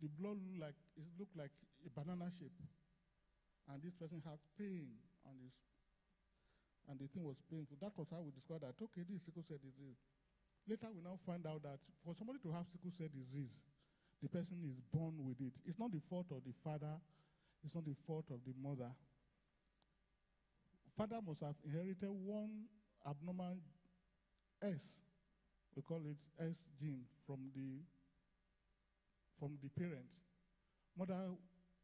The blood looked like a banana shape. And this person had pain on his, and the thing was painful. That was how we discovered that, okay, this is sickle cell disease. Later, we now find out that for somebody to have sickle cell disease, the person is born with it. It's not the fault of the father. It's not the fault of the mother. Father must have inherited one abnormal S, we call it S gene, from the parent. Mother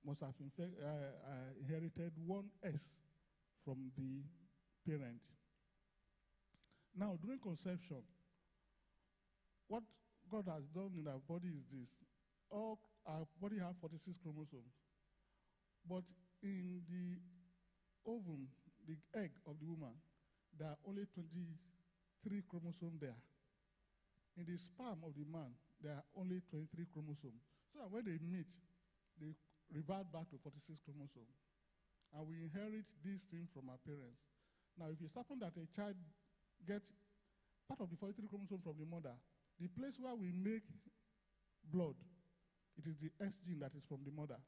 must have inherited one S from the parent. Now, during conception, what God has done in our body is this. All our body has 46 chromosomes. But in the ovum, the egg of the woman, there are only 23 chromosomes there. In the sperm of the man, there are only 23 chromosomes. So that when they meet, they revert back to 46 chromosomes. And we inherit these things from our parents. Now, if it's happened that a child gets part of the 43 chromosomes from the mother, the place where we make blood, it is the X gene that is from the mother.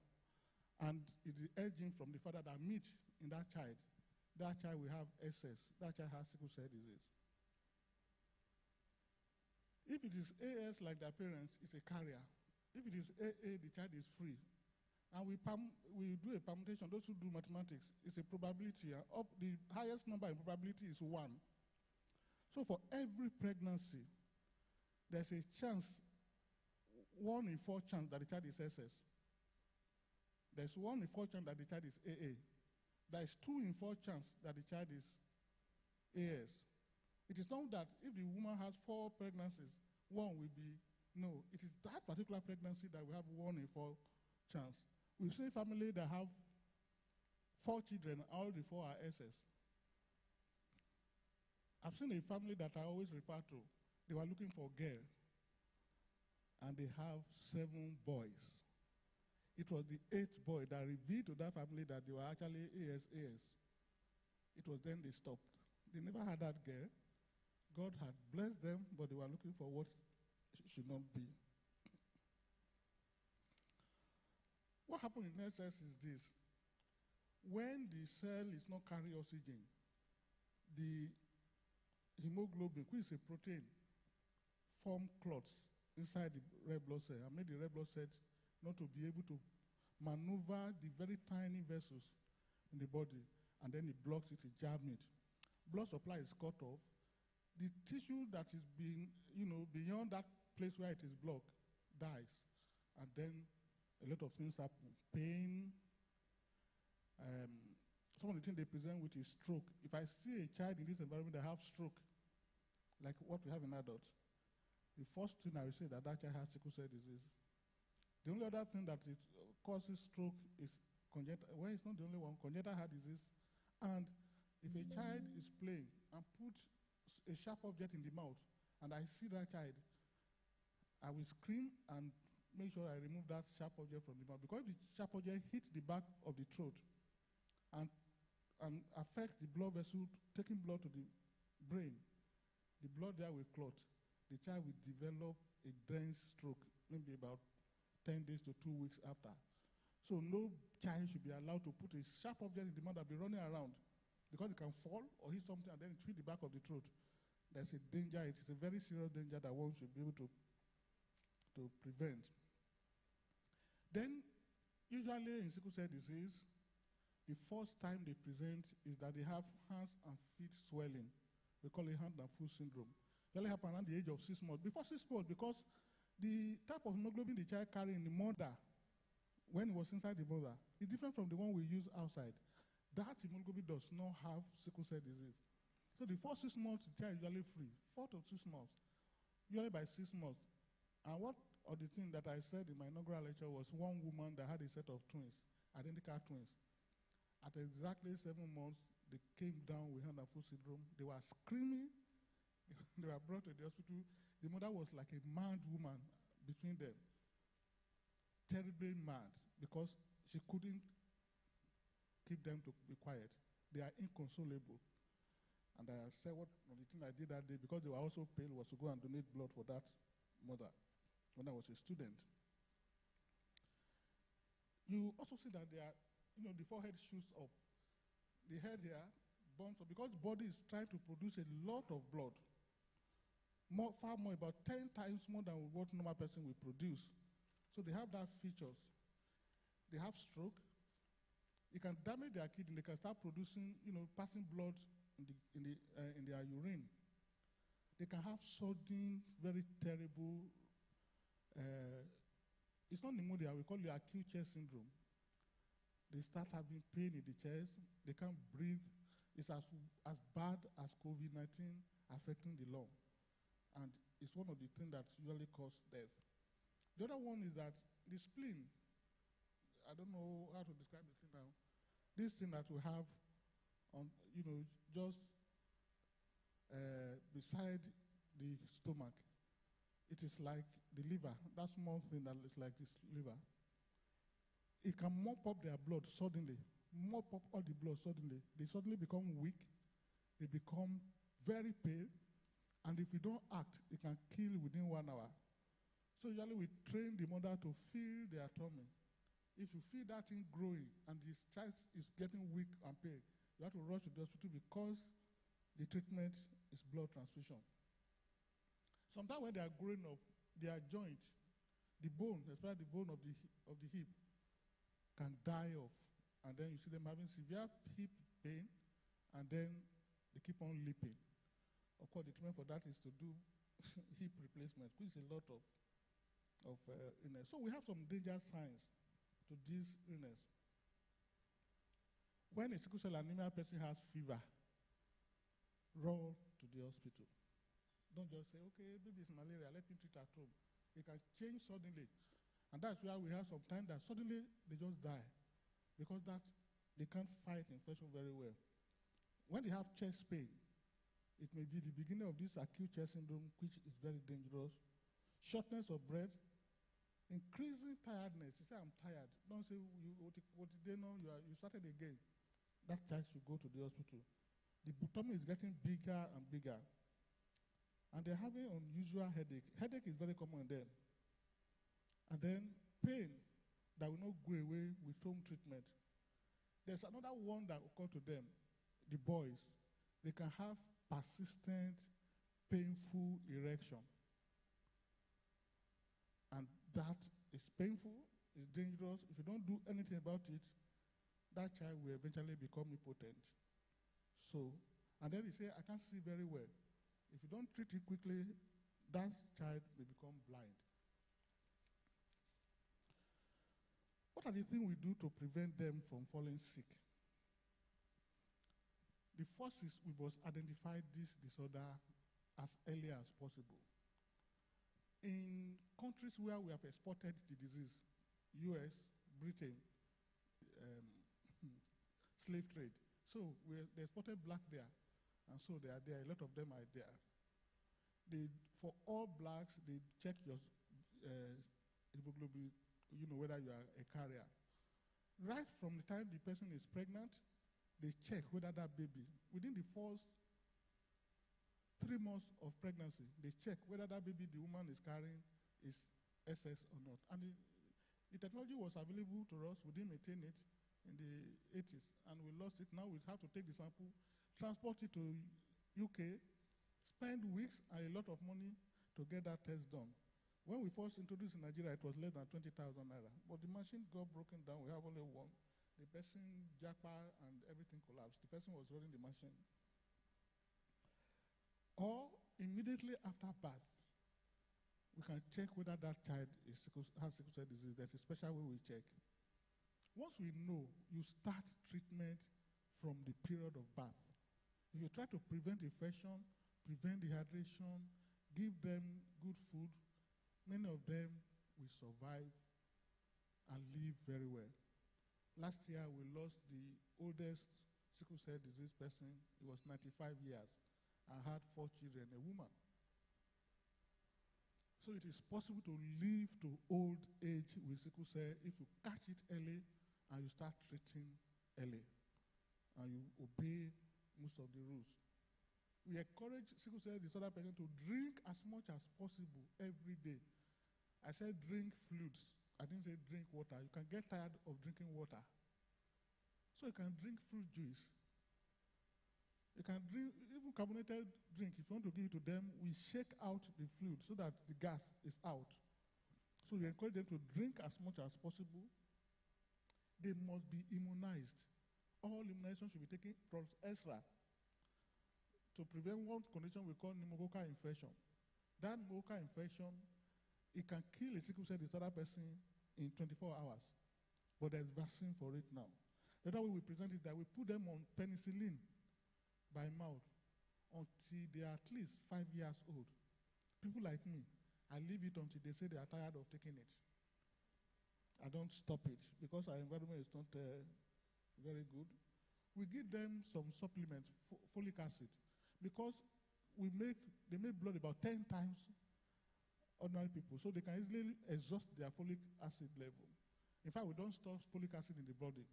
And it's the S gene from the father that meets in that child. That child will have SS. That child has sickle cell disease. If it is AS like their parents, it's a carrier. If it is AA, the child is free. And we do a permutation. Those who do mathematics, it's a probability. The highest number in probability is 1. So for every pregnancy, there's a chance, 1 in 4 chance that the child is SS. There's 1 in 4 chance that the child is AA. There's 2 in 4 chance that the child is AS. It is not that if the woman has 4 pregnancies, 1 will be no. It is that particular pregnancy that we have 1 in 4 chance. We've seen families that have 4 children, all the 4 are SS. I've seen a family that I always refer to. They were looking for a girl, and they have 7 boys. It was the 8th boy that revealed to that family that they were actually AS. It was then they stopped. They never had that girl. God had blessed them, but they were looking for what should not be. What happened in SS is this. When the cell is not carrying oxygen, the hemoglobin, which is a protein, form clots inside the red blood cell and make the red blood cells not to be able to maneuver the very tiny vessels in the body, and then it blocks it, it jams it. Blood supply is cut off. The tissue that is being, beyond that place where it is blocked dies. And then a lot of things happen. Pain. Some of the things they present with is stroke. If I see a child in this environment that have stroke, like what we have in adults, the first thing I will say that child has sickle cell disease. The only other thing that it causes stroke is congenital. Well, it's not the only one. Congenital heart disease. And if a child is playing and put a sharp object in the mouth, and I see that child, I will scream and make sure I remove that sharp object from the mouth. Because if the sharp object hits the back of the throat and affect the blood vessel, taking blood to the brain, the blood there will clot. The child will develop a dense stroke, maybe about 10 days to 2 weeks after. So no child should be allowed to put a sharp object in the mouth and be running around, because it can fall or hit something and then it hit the back of the throat. There's a danger. It is a very serious danger that one should be able to prevent. Then, usually in sickle cell disease, the first time they present is that they have hands and feet swelling. We call it hand and foot syndrome. It only happens around the age of 6 months. Before 6 months, because the type of hemoglobin the child carried in the mother, when it was inside the mother, is different from the one we use outside. That hemoglobin does not have sickle cell disease. So the first 6 months, the child is usually free, 4 to 6 months, usually by 6 months. And one of the things that I said in my inaugural lecture was one woman that had a set of twins, identical twins. At exactly 7 months, they came down with hand and foot syndrome. They were screaming. They were brought to the hospital. The mother was like a mad woman between them, terribly mad, because she couldn't keep them to be quiet. They are inconsolable. And I said, one of the things I did that day, because they were also pale, was to go and donate blood for that mother when I was a student. You also see that they are, the forehead shoots up. The head here burns up because the body is trying to produce a lot of blood. Far more, about 10 times more than what normal person will produce. So they have that features. They have stroke. It can damage their kidney. They can start producing, passing blood in their urine. They can have sudden, very terrible, it's not pneumonia, we call it acute chest syndrome. They start having pain in the chest. They can't breathe. It's as bad as COVID-19 affecting the lung. And it's one of the things that usually cause death. The other one is that the spleen, I don't know how to describe the thing now. This thing that we have on, just beside the stomach, it is like the liver, that small thing that looks like this liver. It can mop up their blood suddenly, mop up all the blood suddenly. They suddenly become weak, they become very pale, and if you don't act, it can kill within 1 hour. So usually we train the mother to feel their tummy. If you feel that thing growing and the child is getting weak and pale, you have to rush to the hospital because the treatment is blood transfusion. Sometimes when they are growing up, their joint, the bone, especially the bone of the hip, can die off. And then you see them having severe hip pain, and then they keep on leaping. Of course, the treatment for that is to do hip replacement, which is a lot of illness. So we have some danger signs to this illness. When a sickle cell anemia person has fever, run to the hospital. Don't just say, okay, maybe it's malaria, let me treat at home. It can change suddenly. And that's why we have some time that suddenly they just die because that they can't fight infection very well. When they have chest pain, it may be the beginning of this acute chest syndrome, which is very dangerous. Shortness of breath, increasing tiredness. You say, I'm tired. Don't say, what did they know? You started again. That child should go to the hospital. The tummy is getting bigger and bigger. And they're having unusual headache. Headache is very common then. And then pain that will not go away with home treatment. There's another one that occurs to them, the boys. They can have persistent, painful erection. And that is painful, it's dangerous. If you don't do anything about it, that child will eventually become impotent. So, and then they say, I can't see very well. If you don't treat it quickly, that child may become blind. What are the things we do to prevent them from falling sick? The first is we must identify this disorder as early as possible. In countries where we have exported the disease, US, Britain, slave trade. So they exported black there, and so they are there. A lot of them are there. For all blacks, they check your hemoglobin, whether you are a carrier. Right from the time the person is pregnant, they check whether that baby, within the first 3 months of pregnancy, they check whether that baby the woman is carrying is SS or not. And the technology was available to us. We didn't maintain it in the 80s, and we lost it. Now we have to take the sample, transport it to UK, spend weeks and a lot of money to get that test done. When we first introduced in Nigeria, it was less than 20,000 naira. But the machine got broken down. We have only one. The person jackpot and everything collapsed. The person was running the machine. Or immediately after birth, we can check whether that child has sickle cell disease. There's a special way we check. Once we know, you start treatment from the period of birth. If you try to prevent infection, prevent dehydration, give them good food, many of them will survive and live very well. Last year, we lost the oldest sickle cell disease person. He was 95 years and had 4 children, a woman. So it is possible to live to old age with sickle cell if you catch it early and you start treating early and you obey most of the rules. We encourage sickle cell disorder patients to drink as much as possible every day. I said drink fluids I didn't say drink water. You can get tired of drinking water. So you can drink fruit juice. You can drink even carbonated drink. If you want to give it to them, we shake out the fluid so that the gas is out. So we encourage them to drink as much as possible. They must be immunized. All immunization should be taken plus extra to prevent one condition we call pneumococcal infection. That pneumococcal infection, it can kill a sickle cell disorder person in 24 hours. But there's vaccine for it now. The other way we present it, that we put them on penicillin by mouth until they are at least 5 years old. People like me, I leave it until they say they are tired of taking it. I don't stop it because our environment is not very good. We give them some supplements, folic acid, because they make blood about 10 times ordinary people, so they can easily exhaust their folic acid level. In fact, we don't store folic acid in the body.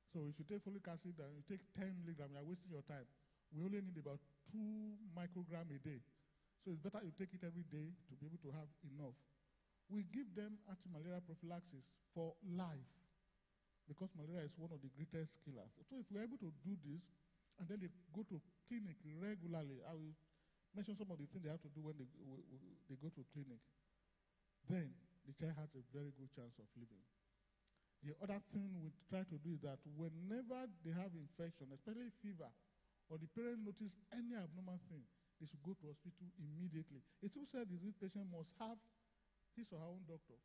So if you take folic acid and you take 10 milligrams, you are wasting your time. We only need about 2 micrograms a day. So it's better you take it every day to be able to have enough. We give them anti-malaria prophylaxis for life, because malaria is one of the greatest killers. So if we're able to do this, and then they go to clinic regularly, I will mention some of the things they have to do when they go to clinic, then the child has a very good chance of living. The other thing we try to do is that whenever they have infection, especially fever, or the parent notice any abnormal thing, they should go to hospital immediately. A sickle cell disease patient must have his or her own doctor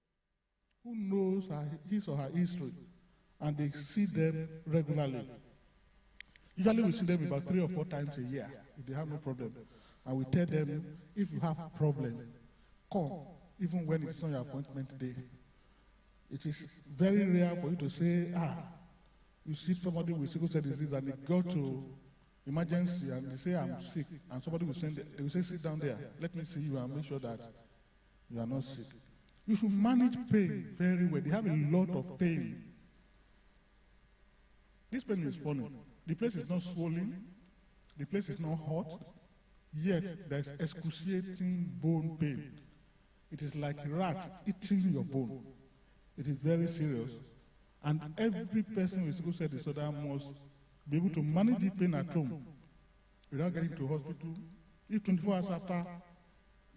who knows his or her history, and they see them regularly. Usually we see them about 3 or 4 times a year if they have no problem. And we tell them, if you have a problem, come, even when it's not your appointment day. It is very rare for you to say, you see somebody with sickle cell disease and they go to emergency and they say, I'm sick, and somebody will they will say, sit down there, let me see you and make sure that you are not sick. You should manage pain very well. They have a lot of pain. This pain is falling. The place is not swollen. The place is not hot. Yet there's excruciating bone pain. It is like a rat eating your bone. It is very serious. And every person with sickle cell disorder must be able to manage the pain at home without getting to hospital. If 24 hours after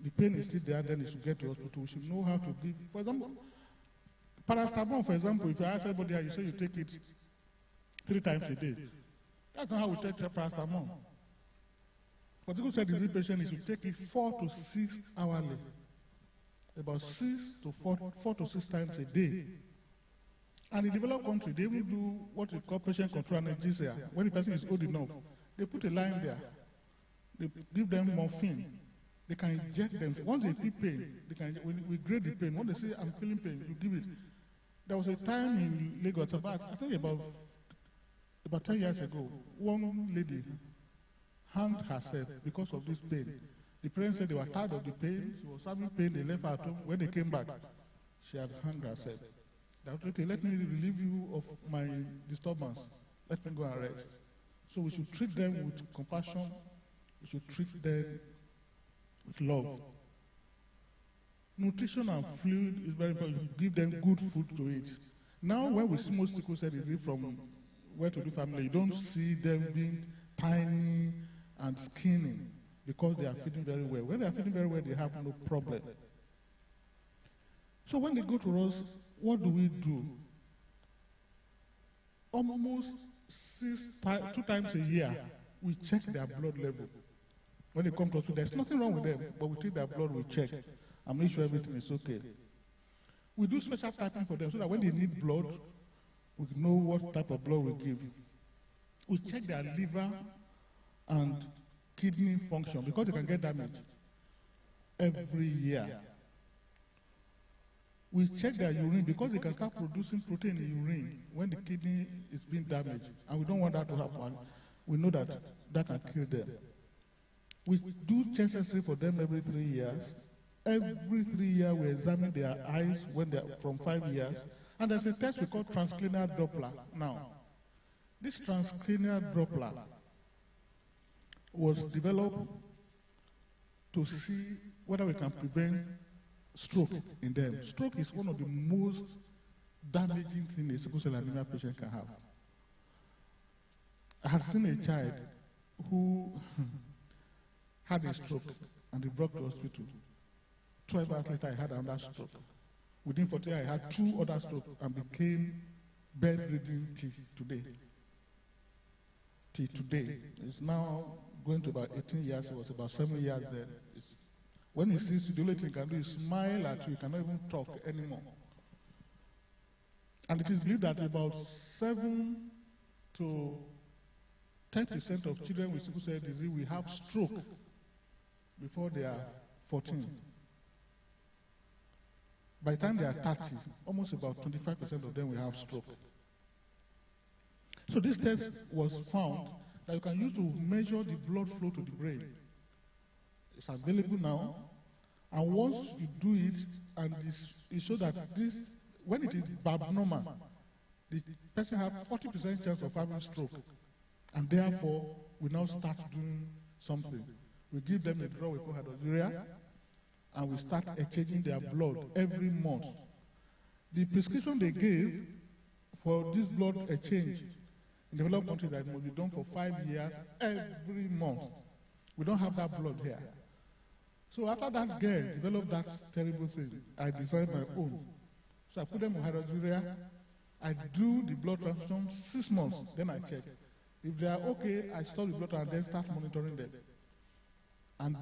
the pain is still there, then you should get to hospital. We should know how to give. For example, paracetamol, for example, if you ask everybody how you say you take it 3 times a day. That's not how we take paracetamol. For sickle cell disease patient, you should take it 4 to 6 hourly. About 4 to 6 times a day. And in developed country, they will do what we call patient control anesthesia. When the person is old enough, they put a line there. They give them morphine. They can inject them. Once they feel pain, we grade the pain. When they say, I'm feeling pain, you give it. There was a time in Lagos, I think about 10 years ago, one lady hanged herself because of this pain. The parents said they were tired of the pain. She was having pain. They left her at home. When they came back, she had hung herself. They said, okay, let me relieve you of my disturbance. Let me go and rest. So we should treat them with compassion. We should treat them with love. Nutrition and fluid is very important. You give them good food to eat. Now, when we see most sickle cell disease from well-to-do family, you don't see them being tiny and skinny because they are feeding very well. When they are feeding very well, they have no problem. So when they go to us, what do we do? Almost 2 times a year, we check their blood level. When they come to us, there's nothing wrong with them, but we take their blood, we check, and make sure everything is okay. We do special typing for them so that when they need blood, we know what type of blood we give. We check their liver and kidney function because they can get damaged every year. We check their urine because they can start producing protein in the urine when the kidney is being damaged, and we don't want that to happen. We know that that can kill them. We do chest X-ray for them every 3 years. Every 3 years, we examine their eyes when they're from 5 years. And there's a test we call transcranial Doppler. Now, this transcranial Doppler was developed to see whether we can prevent stroke in them. Stroke is one of the most damaging things a sickle cell anemia patient can have. I had seen a child who had a stroke and they brought to the hospital. 12 hours later, I had another stroke. Within 40 hours, I had 2 other strokes and became bedridden till today. Till today. It's now going to about 18 years. It was about 7 years then. When he sees you, the only thing he can do is smile at you. He cannot even talk anymore. And it is believed that about 7 to 10% of children with sickle cell disease will have stroke before they are 14. By the time they are 30, almost about 25% of them will have stroke. So this test was found that you can use to measure the blood flow to the brain. It's available now. And once you do it, and it shows that this, when it is abnormal, the person has 40% chance of having stroke. And therefore, we now start doing something. We give them a drug we call hydroxyurea, and we start exchanging their blood every month. The prescription they gave for this blood exchange in developed countries that must be done for 5 years every month. We don't have that blood here. So after that girl developed that terrible thing, I designed my own. So I put them on hydroxyurea. I do the blood transfusion 6 months, then I check. If they are okay, I stop the blood and then start monitoring them. And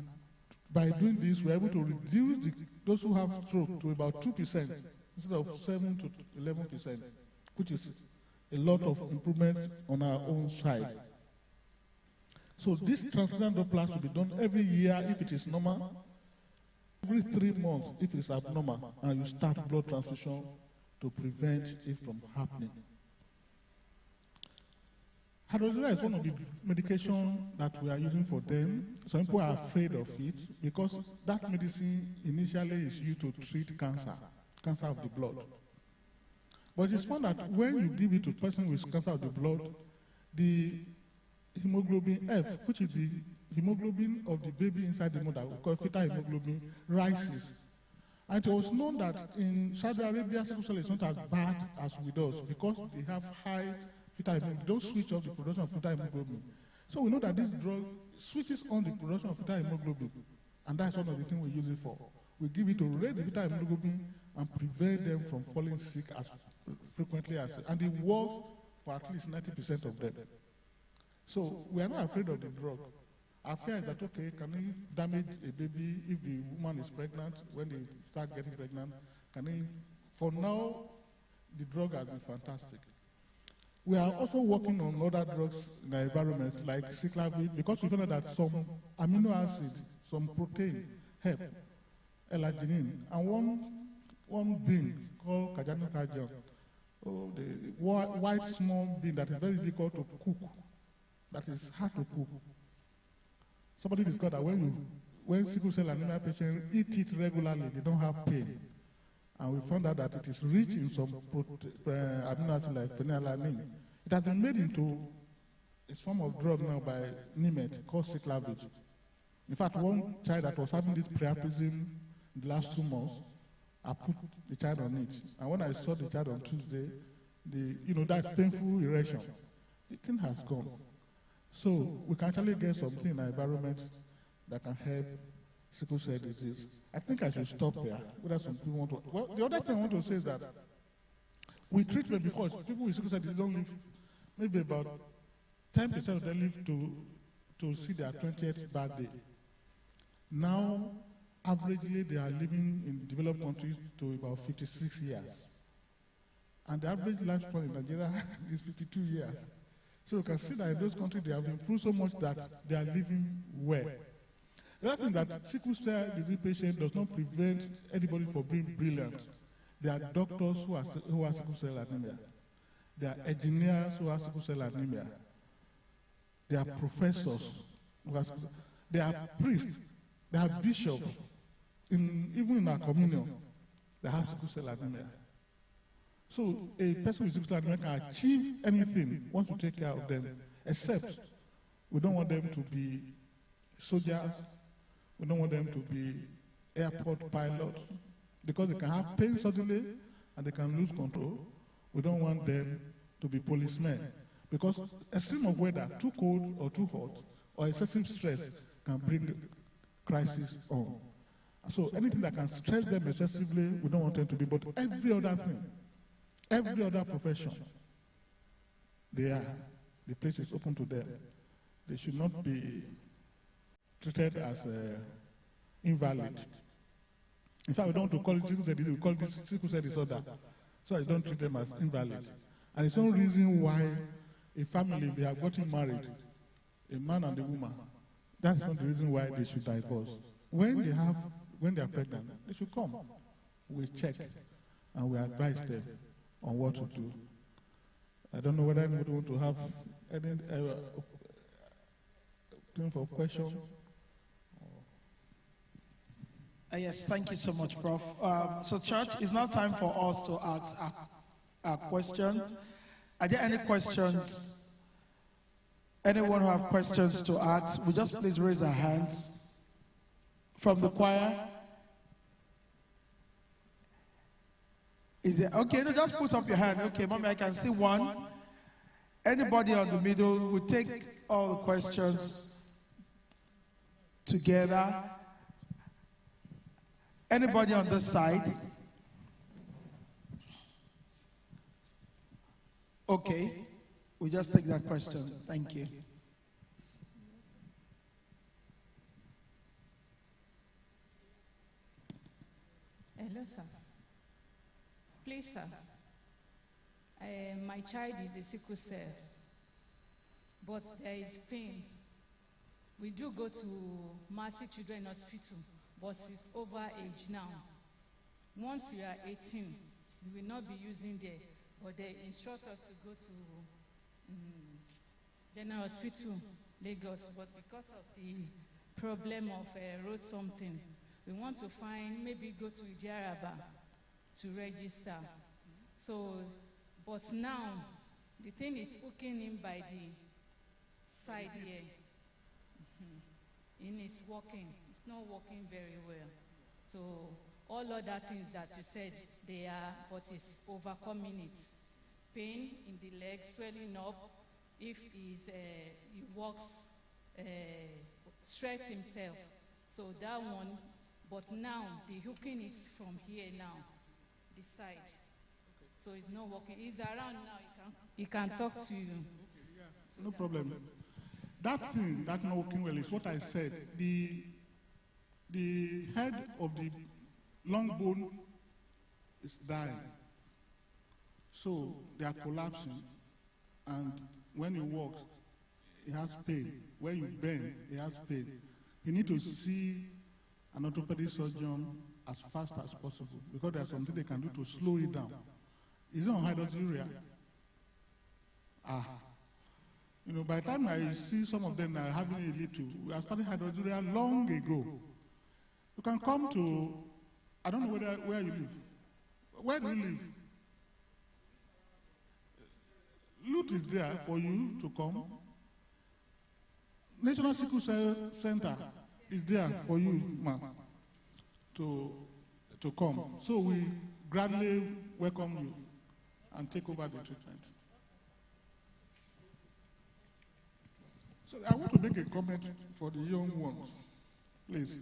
by doing this, we're able to reduce those who have stroke to about 2% instead of 7 to 11%, which is a lot of improvement on our own side. So this transfusion Doppler should be done every year if it is normal, every 3 months if it is abnormal, and you start blood transfusion to prevent it from happening. Hydroxyurea is one of the medications that we are using for them. Some people are afraid of it because that medicine initially is used to treat cancer of the blood. But it's found that when you give it to a person with cancer of the blood, the hemoglobin F, which is the hemoglobin of the baby inside the mother, we call fetal hemoglobin, rises. And it was known that in Saudi Arabia, sickle cell is not as bad as with us because they have high fetal hemoglobin. They don't switch off the production of fetal hemoglobin. So we know that this drug switches on the production of fetal hemoglobin, and that's one of the things we use it for. We give it to raise the fetal hemoglobin and prevent them from falling sick as frequently as, and it works for at least 90% of them. So we are not afraid of the drug. Our fear is that, okay, can we damage a baby if the woman is pregnant, when they start getting pregnant? For now, the drug has been fantastic. We are also working on other drugs in the environment, like Celebrant, because we found that some amino acid, some protein, help, L-arginine, and one bean called Kajanikajan, the white small bean that is very difficult to cook, that is hard to cook. Somebody discovered that when sickle cell anemia patients eat it regularly, they don't have pain. And we found out that it is rich in some amino acids like phenylalanine. It has been made into a form of drug now by NIMET called Celebrant. In fact, one child that was having this priapism in the last 2 months, I put the child on it. And when I saw the child on Tuesday, that painful erection, the thing has gone. So we can actually get something in our environment that can help sickle cell disease. I think I should stop here. Whether some people want to. Well, the other thing I want to say is that we treatment before, people with sickle cell disease don't live, maybe about 10% of them live to see their 20th birthday. Now, averagely, they are living in developed countries to about 56 years. And the average lifespan in Nigeria is 52 years. So you can see that in those countries, they have improved so much that they are living well. The other thing that sickle cell disease patient does not prevent anybody from being brilliant. There are doctors who have sickle cell anemia. There are engineers who have sickle cell anemia. There are professors who have sickle cell. There are priests. There are bishops. Even in our communion, they have sickle cell anemia. So a person with sickle cell anemia can achieve anything once we take care of them, except we don't want them to be soldiers. We don't want them to be airport pilots. because they can have pain suddenly and they can lose control. We don't want them to be policemen, because extreme of weather, too cold or too hot, or excessive stress can bring crisis on. So anything that can stress them excessively, we don't want them to be. But every other thing, every other profession, the place is open to them. They should not be treated as invalid. In fact, we don't want to call it sickle cell disease, we call this sickle cell disorder. So I don't treat them as invalid. And it's no reason why a family, they have gotten married, a man and a woman, that's not the reason why they should divorce. When they are pregnant, they should come. We check and we advise them on what to do. I don't know whether anybody want to have any time for question. Yes, thank you so much, Prof. So, church, it's now time for us to ask our questions. Are there any questions? Anyone who have questions to ask, we just please raise our hands. From the choir? Is it okay? No, just put up your hand. Okay, mommy, I can see one. Anybody on the middle, we take all the questions together. Anybody on this side? Okay, we just take that question. Thank you. Hello, sir. Please, sir. My child is a sickle cell, but there is pain. We do go to Bassey Children's Hospital, but she's over age now. Once you are 18, we will not be using there, but they instruct us to go to General Hospital, Lagos. But because of the problem of road something, we want to find, maybe go to Idiaraba to register. So, but now, the thing is hooking in by the side here. And it's working. It's not working very well. So, all other things that you said, they are, but it's overcoming it. Pain in the leg, swelling up. If he walks, stress himself. So that one, but now the hooking is from here now, the side. So it's not working. He's around now. He can talk to you. No problem. That thing, that not working well, is what I said. The head of the long bone is dying. So they are collapsing. And when you walk, it has pain. When you bend, it has pain. You need to see an orthopedic surgeon as fast as possible, because there's something they can do to slow it down. Is it on hydroxyurea? You know, by the time I see some of them are having a little, we are starting hydroxyurea long ago. You can come to, I don't know where you live. Where do you live? Lut is there for you to come. National Sickle Cell Center is there for you, ma'am, to come. So we gladly welcome you and take over the treatment. So I want to make a comment for the young ones, please.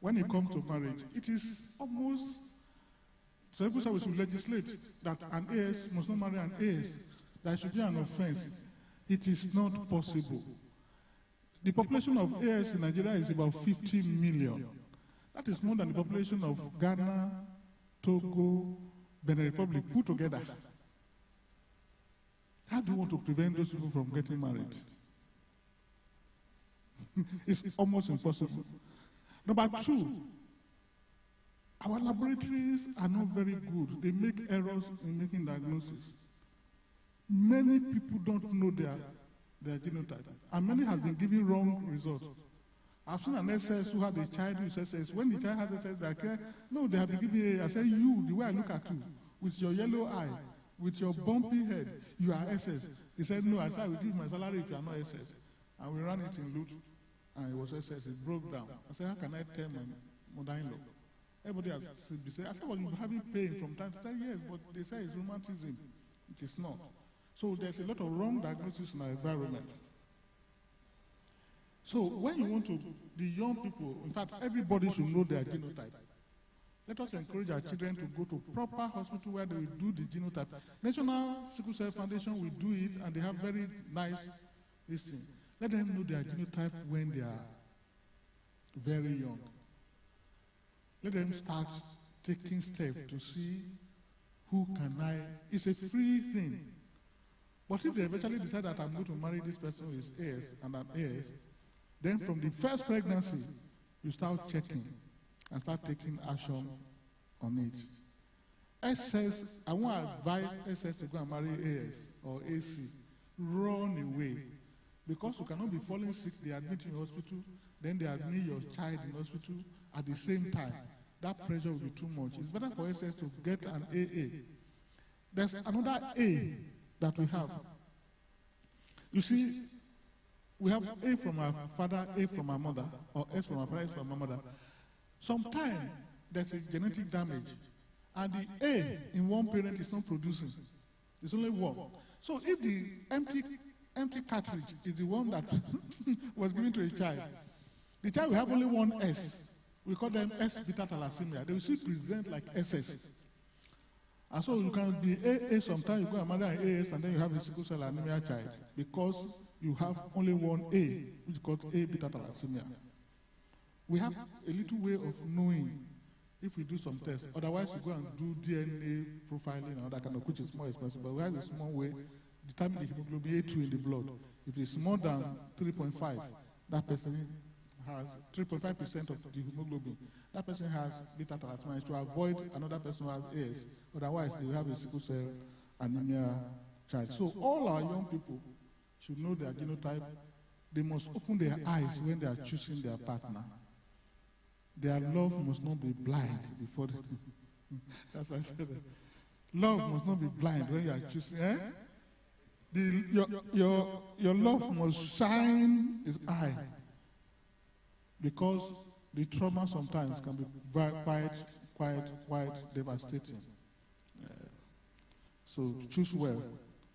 When it comes to marriage, it is almost, so people say we should legislate that an AS must not marry an AS. That should be an offense. It is not possible. The population of AS in Nigeria is about 50 million. That is more than the population of Ghana, Togo, Benin Republic put together. How do you want to prevent those people from getting married? It's almost impossible. Number two, our laboratories are not very good. They make errors in making diagnosis. Many people don't know their genotype, and many have been giving wrong results. I've seen an SS who had a child with SS. When the child has SS, they care. No, they have been giving I say, you, the way I look at you, with your yellow eye, with your bumpy head, you are SS. He said, no, I said, I will give my salary if you are not SS. And we ran it in Lut, and it was SS. It broke down. I said, how can I tell my mother-in-law? Everybody has said, I said, well, you're having pain from time to time. Yes, but they say it's rheumatism. It is not. So there's a lot of wrong diagnosis in our environment. So when you want to, the young people, in fact, everybody should know their genotype. Let us encourage our children to go to proper hospital where they will do the genotype. National Sickle Cell Foundation will do it, and they have very nice listing. Let them know their genotype when they are very young. Let them start taking steps to see who can I. It's a free thing. But if they eventually decide that I'm going to marry this person who is AS and I'm AS, then from the first pregnancy, you start checking and start taking action on it. SS, I want to advise SS to go and marry AS or AC. Run away. Because you cannot be falling sick, they admit you in hospital, then they admit your child in hospital at the same time. That pressure will be too much. It's better for SS to get an AA. There's another A that we have. You see, we have A from our father, A from our mother, or S from our father, S from our mother. Sometimes there's a genetic damage, and the A in one parent is not producing. It's only one. So if the empty cartridge is the one that was given to a child, the child will have only one S. We call them S beta thalassemia. They will still present like SS. And so you can be AA sometimes, you go and marry an AS, and then you have a sickle cell anemia child, because you have only one A, which is called A beta thalassemia. We have a little way of knowing if we do some tests. Otherwise, you go and do DNA profiling and all that kind of, which is more expensive. But we have a small way, determine the hemoglobin A2 in the blood. If it's more than 3.5, that person has 3.5% of the hemoglobin. That person has beta thalassemia to avoid another person who has AS. Otherwise, they will have a sickle cell anemia child. So all our young people should know their genotype. They must open their eyes when they are choosing their partner. Their love must not be blind before they that's what I said. Love must not be blind when you are choosing. Your love must shine its eye, because the trauma sometimes can be quite devastating. So choose well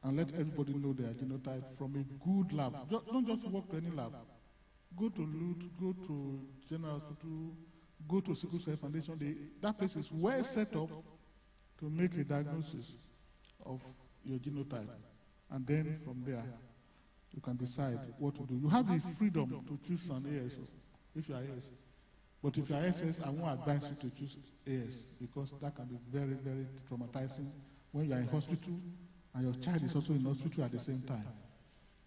and let everybody know their genotype from a good lab. Don't just walk to any lab. Go to LUT, go to General Hospital, go to Sickle Cell Foundation. That place is well set up to make a diagnosis of your genotype. And then from there, you can decide what to do. You have the freedom to choose an AS if you are AS. But if you are SS, I won't advise you to choose AS, because that can be very, very traumatizing when you are in hospital and your child is also in hospital at the same time.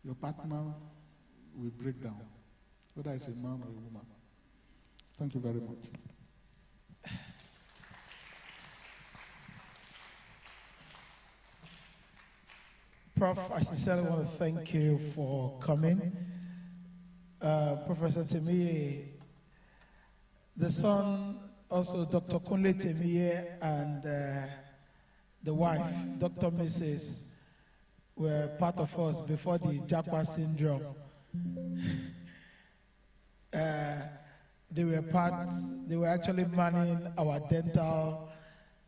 Your partner will break down, whether it's a man or a woman. Thank you very much. Prof, I sincerely want to thank you for coming. Professor Temiye, the son, also Dr. Kunle Temiye, and the wife, Dr. Mrs., were part of us before the Japa syndrome. They were actually manning our dental